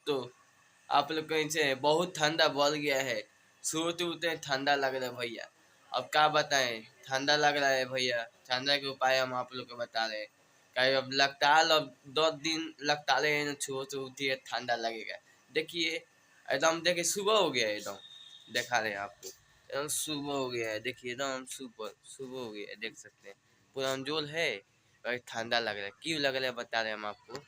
तो आप लोग कहीं से बहुत ठंडा बढ़ गया है। सोते उठते ठंडा लग रहा है भैया। अब क्या बताएं, ठंडा लग रहा है भैया, ठंडा के उपाय हम आप लोग को बता रहे हैं। कहीं अब लगातार अब 2 दिन लगातार सोते उठिए ठंडा लगेगा। देखिए एकदम, देखिए सुबह हो गया है एकदम, दिखा रहे हैं आपको। एकदम सुबह हो गया है, देखिए एकदम सुबह सुबह हो गया है, देख सकते हैं पूरा अंजोल है। और ठंडा लग रहा है, क्यों लग रहा है बता रहे हैं हम आपको।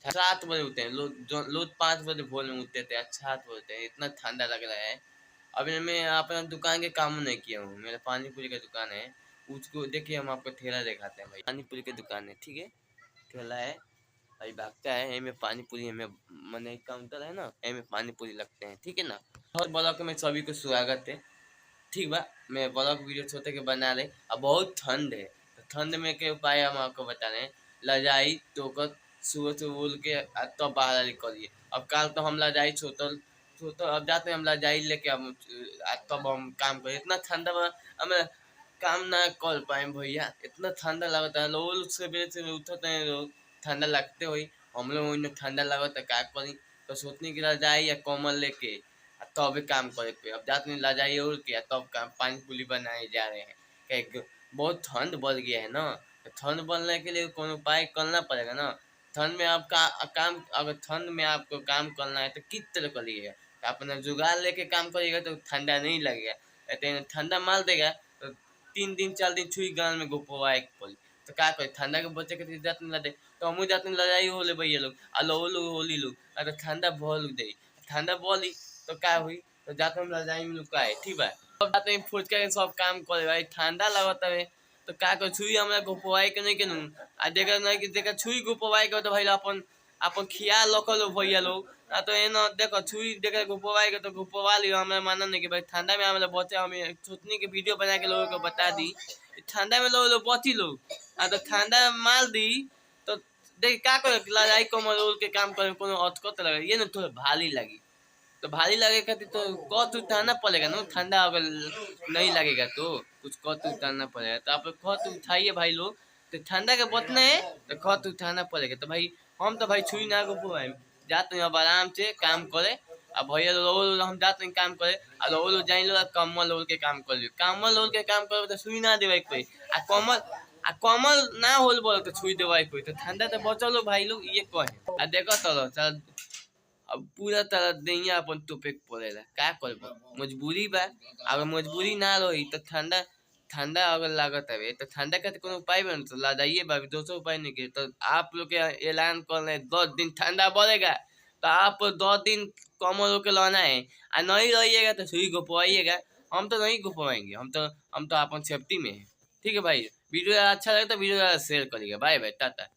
7 बजे उठते हैं लोग, जो लोग 5 बजे भोर में उठते थे, आज 7 बजे उठते हैं, इतना ठंडा लग रहा है। अभी मैं अपना दुकान के काम नहीं किया हूँ, मेरा पानी पूरी का दुकान है। उसको देखिए, हम आपको ठेला दिखाते हैं भाई। पानी पूरी की दुकान है, ठीक है, ठेला है भाई, भागता है एमे पानी पूरी, एमे मैंने काउंटर है ना, एमे पानी पूरी लगते हैं, ठीक है ना। और ब्लॉग में सभी को स्वागत है, ठीक बा। मैं ब्लॉग वीडियो छोटे के बना रहे। अब बहुत ठंड है, तो ठंड में के उपाय हम आपको बता रहे हैं। लजाई टोकर सुबह से बोल के तब बाहर निकलिए। अब कल तो हम लजाई छोटल छोटल, अब जाते हैं हम लजाई लेके, हम तब हम काम करें। इतना ठंडा में हमें काम ना कर पाए भैया, इतना ठंडा लगता है। लोग सवेरे से उठते हैं, लोग ठंडा लगते हुई, हम लोग ठंडा लगता है क्या करी। तो सोचने की रजाई या कम्बल लेके तब काम करे पे, अब जाते नहीं लजाई उड़ के तब काम पानी पूरी बनाए जा रहे हैं। क्या बहुत ठंड बढ़ गया है ना, तो ठंड बढ़ने के लिए कोई उपाय करना पड़ेगा ना। ठंड में आपका काम, अगर ठंड में आपको काम करना है तो किस तरह करिएगा। तो अपना जुगाड़ लेके काम करिएगा तो ठंडा नहीं लगेगा। लेकिन ठंडा मार देगा तो 3 दिन 4 दिन छुई गान में गोपवा एक पड़ी। तो क्या करे, ठंडा के बच्चे के जाते नहीं लदे, तो हम जाते नहीं लड़ाई हो ले भैया लोग, अलो लोग होली लोग, अगर ठंडा बहुत दे, ठंडा बोली तो का हुई। तो जाते हम रजाई में लुकाए, ठीक बा। अब जाते हैं फुचका के सब काम करे भाई, ठंडा लगता है। तो का कर छुई हमरा गोपवाई के नहीं के नू, आ देखा नहीं कि देखा छुई गोपवाई के तो भाई अपन अपन ख्याल रखल भैया लोग। आ तो एना देखो छुई देखा गोपवाई के तो गोपवा लियो, हमरा मानना नहीं कि भाई ठंडा में हमरा बचे। हम सोचनी के वीडियो बना के लोगों को बता दी, ठंडा में लोग बची लोग। आ तो ठंडा मार दी तो देख का कर लड़ाई कमर के काम करे, कोनो अटकत लगे ये ना थोड़ा भारी लगी। तो भारी लगे खातिर तो कत उठाना पड़ेगा ना, ठंडा अगर नहीं लगेगा तो कुछ कत उठाना पड़ेगा। तो आप लोग कत उठाइए भाई लोग, तो ठंडा के बचना है तो कत उठाना पड़ेगा। तो भाई हम तो भाई छुई ना को जाते हैं अब आराम से काम करे। अब भैया लोग हम जाते हैं काम करे, और लोग जाइन लो कम्बल ओढ़ के काम कर लियो। कम्बल ओढ़ के काम करे तो छुई ना देवे कोई, आ कमल ना होल बोल तो छुई देवे कोई। तो ठंडा तो बचलो भाई लोग, ये कहे आ देखो तो अब पूरा तरह दैया अपन टोपे के पड़ेला, का करबो मजबूरी बा। अगर मजबूरी ना रही तो ठंडा ठंडा अगर लागत है तो ठंडा का तो कोनो उपाय बन तो ला जाइए बा, दोसर उपाय नहीं के। तो आप लोग के ऐलान कर रहे 10 दिन ठंडा बढ़ेगा, तो आप 10 दिन कमल के लाना है। और नहीं रहिएगा तो सुई घुपवाइएगा। हम तो नहीं घुपवाएंगे, हम तो अपन सेफ्टी में है, ठीक है भाई। वीडियो अच्छा लगे तो वीडियो शेयर करिएगा। Bye bye, Tata.